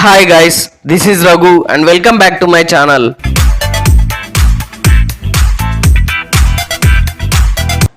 Hi guys, this is Raghu and welcome back to my channel.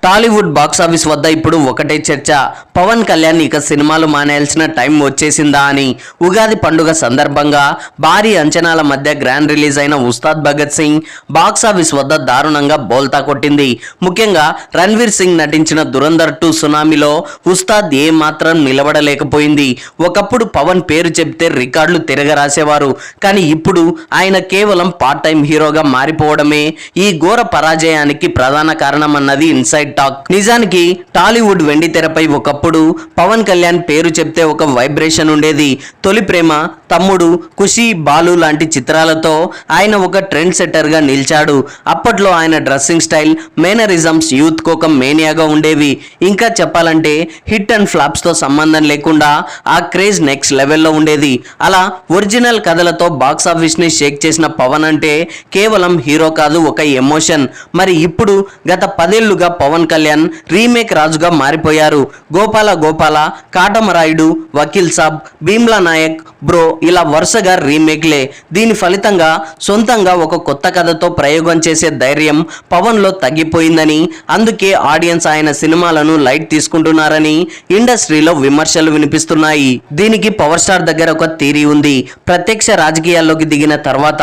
Tollywood box office వద్ద ఇప్పుడు ఒకటే చర్చ. పవన్ కళ్యాణ్ ఇక సినిమాలు మానేయాల్సిన టైం వచ్చేసిందా అని. ఉగాది పండుగ సందర్భంగా భారీ అంచనాల మధ్య గ్రాండ్ రిలీజ్ అయిన ఉస్తాద్ భగత్ సింగ్ బాక్స్ ఆఫీస్ వద్ద దారుణంగా బోల్తా కొట్టింది. ముఖ్యంగా రణ్వీర్ సింగ్ నటించిన దురంధర్ 2 సునామీలో ఉస్తాద్ ఏ మాత్రం నిలబడలేకపోయింది. ఒకప్పుడు పవన్ పేరు చెప్తే రికార్డులు తిరగరాసేవారు. కానీ ఇప్పుడు ఆయన కేవలం పార్ట్ టైం హీరోగా మారిపోవడమే ఈ ఘోర పరాజయానికి ప్రధాన కారణం అన్నది ఇన్సైడ్ టాక్. నిజానికి టాలీవుడ్ వెండి తెరపై ఒకప్పుడు పవన్ కళ్యాణ్ పేరు చెప్తే ఒక వైబ్రేషన్ ఉండేది. తొలి ప్రేమ, తమ్ముడు, ఖుషి, బాలు లాంటి చిత్రాలతో ఆయన ఒక ట్రెండ్ సెట్టర్ గా నిలిచాడు. అప్పట్లో ఆయన డ్రెస్సింగ్ స్టైల్, మేనరిజమ్స్ యూత్ కు ఒక మేనియాగా ఉండేవి. ఇంకా చెప్పాలంటే హిట్ అండ్ ఫ్లాప్స్ తో సంబంధం లేకుండా ఆ క్రేజ్ నెక్స్ట్ లెవెల్లో ఉండేది. అలా ఒరిజినల్ కథలతో బాక్స్ ఆఫీస్ ని షేక్ చేసిన పవన్ అంటే కేవలం హీరో కాదు, ఒక ఎమోషన్. మరి ఇప్పుడు గత 10 ఏళ్లుగా పవన్ కళ్యాణ్ రీమేక్ రాజుగా మారిపోయారు. గోపాల గోపాల, కాటమరాయుడు, వకీల్ సాబ్, భీమ్లా నాయక్, బ్రో ఇలా వరుసగా రీమేక్లే. దీని ఫలితంగా సొంతంగా ఒక కొత్త కథతో ప్రయోగం చేసే ధైర్యం పవన్ లో తగ్గిపోయిందని, అందుకే ఆడియన్స్ ఆయన సినిమాలను లైట్ తీసుకుంటున్నారని ఇండస్ట్రీలో విమర్శలు వినిపిస్తున్నాయి. దీనికి పవర్ స్టార్ దగ్గర ఒక థియరీ ఉంది. ప్రత్యక్ష రాజకీయాల్లోకి దిగిన తర్వాత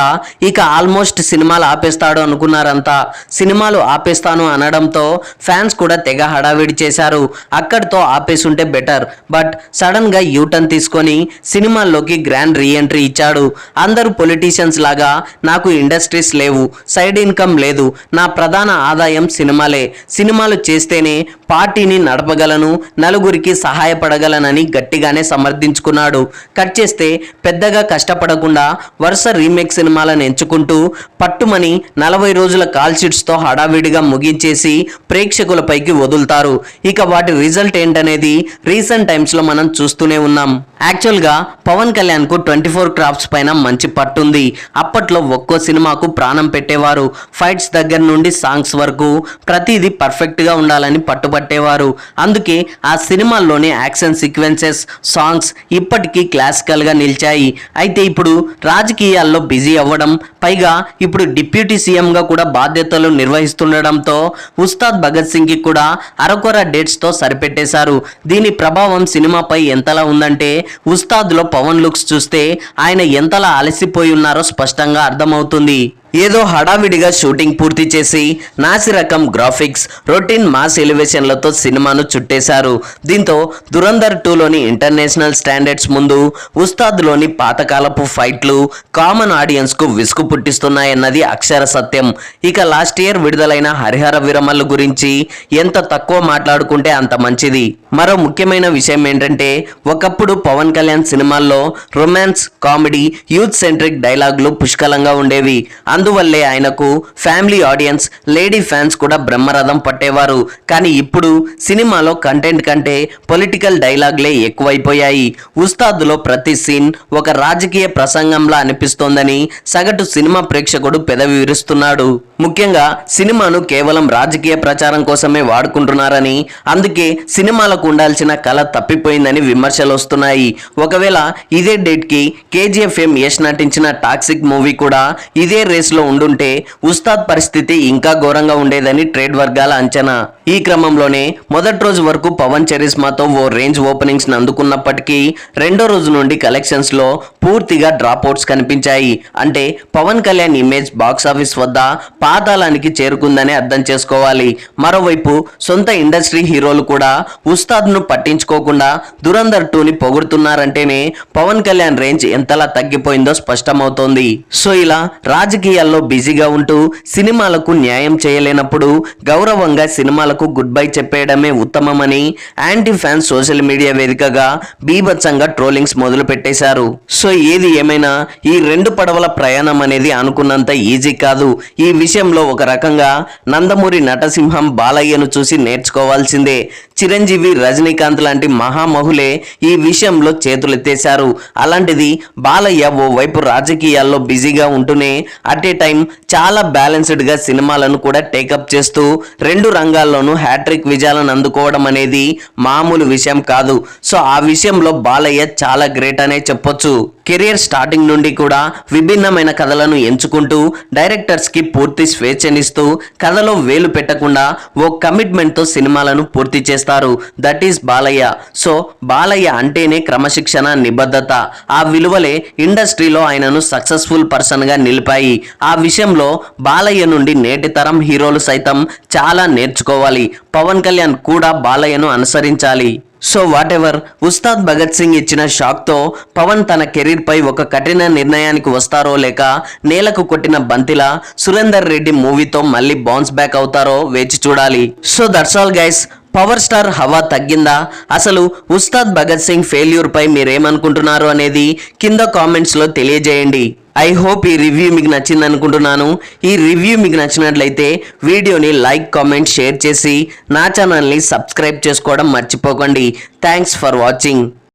ఇక ఆల్మోస్ట్ సినిమాలు ఆపేస్తాడు అనుకున్నారంతా. సినిమాలు ఆపేస్తాను అనడంతో ఫ్యాన్స్ కూడా తెగ హడావిడి చేశారు. అక్కడితో ఆపేసుంటే బెటర్. బట్ సడన్ గా యూటర్న్ తీసుకొని సినిమాల్లోకి గ్రాండ్ రీఎంట్రీ ఇచ్చాడు. అందరూ పొలిటీషియన్స్ లాగా నాకు ఇండస్ట్రీస్ లేవు, సైడ్ ఇన్కమ్ లేదు, నా ప్రధాన ఆదాయం సినిమాలే, సినిమాలు చేస్తేనే పార్టీని నడపగలను, నలుగురికి సహాయపడగలనని గట్టిగానే సమర్థించుకున్నాడు. కట్ చేస్తే పెద్దగా కష్టపడకుండా వరుస రీమేక్ సినిమాలను ఎంచుకుంటూ పట్టుమని 40 రోజుల కాల్ షీట్స్ తో హడావిడిగా ముగించేసి ప్రేక్షకులపైకి వదులుతారు. ఇక వాటి రిజల్ట్ ఏంటనేది రీసెంట్ టైమ్స్ లో మనం చూస్తూనే ఉన్నాం. యాక్చువల్ గా పవన్ కళ్యాణ్ కు 24 క్రాఫ్ట్స్ పైన మంచి పట్టుంది. అప్పట్లో ఒక్కో సినిమాకు ప్రాణం పెట్టేవారు. ఫైట్స్ దగ్గర నుండి సాంగ్స్ వరకు ప్రతిదీ పర్ఫెక్ట్ గా ఉండాలని పట్టుబట్టేవారు. అందుకే ఆ సినిమాల్లోని యాక్షన్ సీక్వెన్సెస్, సాంగ్స్ ఇప్పటికీ క్లాసికల్ గా నిలిచాయి. అయితే ఇప్పుడు రాజకీయాల్లో బిజీ అవ్వడం, పైగా ఇప్పుడు డిప్యూటీ సీఎం గా కూడా బాధ్యతలు నిర్వహిస్తుండడంతో ఉస్తాద్ భగత్ సింగ్ కి కూడా అరకొర డేట్స్ తో సరిపెట్టేశారు. దీని ప్రభావం సినిమాపై ఎంతలా ఉందంటే ఉస్తాద్ లో పవన్ లుక్స్ చూస్తే ఆయన ఎంతలా అలసిపోయి ఉన్నారో స్పష్టంగా అర్థమవుతుంది. ఏదో హడావిడిగా షూటింగ్ పూర్తి చేసి నాసి రకం గ్రాఫిక్స్, రొటీన్ మాస్ ఎలివేషన్లతో సినిమాను చుట్టేశారు. దీంతో దురంధర్ 2లోని ఇంటర్నేషనల్ స్టాండర్డ్స్ ముందు ఉస్తాద్లోని పాతకాలపు ఫైట్లు కామన్ ఆడియన్స్ కు విసుగు పుట్టిస్తున్నాయన్నది అక్షర సత్యం. ఇక లాస్ట్ ఇయర్ విడుదలైన హరిహర విరమల గురించి ఎంత తక్కువ మాట్లాడుకుంటే అంత మంచిది. మరో ముఖ్యమైన విషయం ఏంటంటే ఒకప్పుడు పవన్ కళ్యాణ్ సినిమాల్లో రొమాన్స్, కామెడీ, యూత్ సెంట్రిక్ డైలాగులు పుష్కలంగా ఉండేవి. అందువల్లే ఆయనకు ఫ్యామిలీ ఆడియన్స్, లేడీ ఫ్యాన్స్ కూడా బ్రహ్మరథం పట్టేవారు. కానీ ఇప్పుడు సినిమాలో కంటెంట్ కంటే పొలిటికల్ డైలాగ్లే ఎక్కువైపోయాయి. ఉస్తాద్లో ప్రతి సీన్ ఒక రాజకీయ ప్రసంగంలా అనిపిస్తోందని సగటు సినిమా ప్రేక్షకుడు పెదవి విరుస్తున్నాడు. ముఖ్యంగా సినిమాను కేవలం రాజకీయ ప్రచారం కోసమే వాడుకుంటున్నారని, అందుకే సినిమాలకు ఉండాల్సిన కళ తప్పిపోయిందని విమర్శలు వస్తున్నాయి. ఒకవేళ ఇదే డేట్ కి కేజీఎఫ్ యష్ నటించిన టాక్సిక్ మూవీ కూడా ఇదే రేస్ లో ఉండుంటే ఉస్తాద్ పరిస్థితి ఇంకా ఘోరంగా ఉండేదని ట్రేడ్ వర్గాల అంచనా. ఈ క్రమంలోనే మొదటి రోజు వరకు పవన్ చరిస్మాతో ఓ రేంజ్ ఓపెనింగ్స్ అందుకున్నప్పటికీ రెండో రోజు నుండి కలెక్షన్స్ లో పూర్తిగా డ్రాప్ అవుట్స్ కనిపించాయి. అంటే Pawan Kalyan image box office వద్ద పాతాళానికి చేరుకుందని అర్థం చేసుకోవాలి. మరోవైపు సొంత ఇండస్ట్రీ హీరోలు కూడా ఉస్తాద్ ను పట్టించుకోకుండా దురంధర్ 2ని పొగుడుతున్నారంటేనే పవన్ కళ్యాణ్ రేంజ్ ఎంతలా తగ్గిపోయిందో స్పష్టమవుతోంది. సో ఇలా రాజకీయాల్లో బిజీగా ఉంటూ సినిమాలకు న్యాయం చేయలేనప్పుడు గౌరవంగా సినిమాలకు గుడ్ బై చెప్పేయడమే ఉత్తమమని యాంటీ ఫ్యాన్స్ సోషల్ మీడియా వేదికగా బీభత్సంగా ట్రోలింగ్స్ మొదలు పెట్టేశారు. సో ఏది ఏమైనా ఈ 2 పడవల ప్రయాణం అనేది అనుకున్నంత ఈజీ కాదు. ఈ విషయంలో ఒక రకంగా నందమూరి నటసింహం బాలయ్యను చూసి నేర్చుకోవాల్సిందే. చిరంజీవి, రజనీకాంత్ లాంటి మహామహులే ఈ విషయంలో చేతులెత్తేశారు. అలాంటిది బాలయ్య ఓ వైపు రాజకీయాల్లో బిజీగా ఉంటూనే అట్ ఏ టైం చాలా బ్యాలెన్స్డ్ గా సినిమాలను కూడా టేకప్ చేస్తూ 2 రంగాల్లోనూ హ్యాట్రిక్ విజయాలను అందుకోవడం అనేది మామూలు విషయం కాదు. సో ఆ విషయంలో బాలయ్య చాలా గ్రేట్ అనే చెప్పొచ్చు. కెరియర్ స్టార్టింగ్ నుండి కూడా విభిన్నమైన కథలను ఎంచుకుంటూ డైరెక్టర్స్కి పూర్తి స్వేచ్ఛనిస్తూ కథలో వేలు పెట్టకుండా ఓ కమిట్మెంట్తో సినిమాలను పూర్తి చేస్తారు. That is Balayya. So Balayya అంటేనే క్రమశిక్షణ, నిబద్ధత. ఆ విలువలే ఇండస్ట్రీలో ఆయనను సక్సెస్ఫుల్ పర్సన్గా నిలిపాయి. ఆ విషయంలో బాలయ్య నుండి నేటి తరం హీరోలు సైతం చాలా నేర్చుకోవాలి. పవన్ కళ్యాణ్ కూడా బాలయ్యను అనుసరించాలి. So whatever, Ustaad Bhagat Singh ఇచ్చిన షాక్తో పవన్ తన కెరీర్ పై ఒక కఠిన నిర్ణయానికి వస్తారో లేక నేలకు కొట్టిన బంతిలా సురేందర్ రెడ్డి మూవీతో మళ్ళీ బౌన్స్ బ్యాక్ అవుతారో వేచి చూడాలి. So that's all guys. Power star హవా తగ్గిందా? అసలు ఉస్తాద్ భగత్ సింగ్ ఫెయిల్యూర్ పై మీరేమనుకుంటున్నారు అనేది కింద కామెంట్స్లో తెలియజేయండి. ఐ హోప్ ఈ రివ్యూ మీకు నచ్చింది అనుకుంటున్నాను. ఈ రివ్యూ మీకు నచ్చినట్లయితే వీడియోని లైక్, కామెంట్, షేర్ చేసి నా ఛానల్ని సబ్స్క్రైబ్ చేసుకోవడం మర్చిపోకండి. Thanks for watching.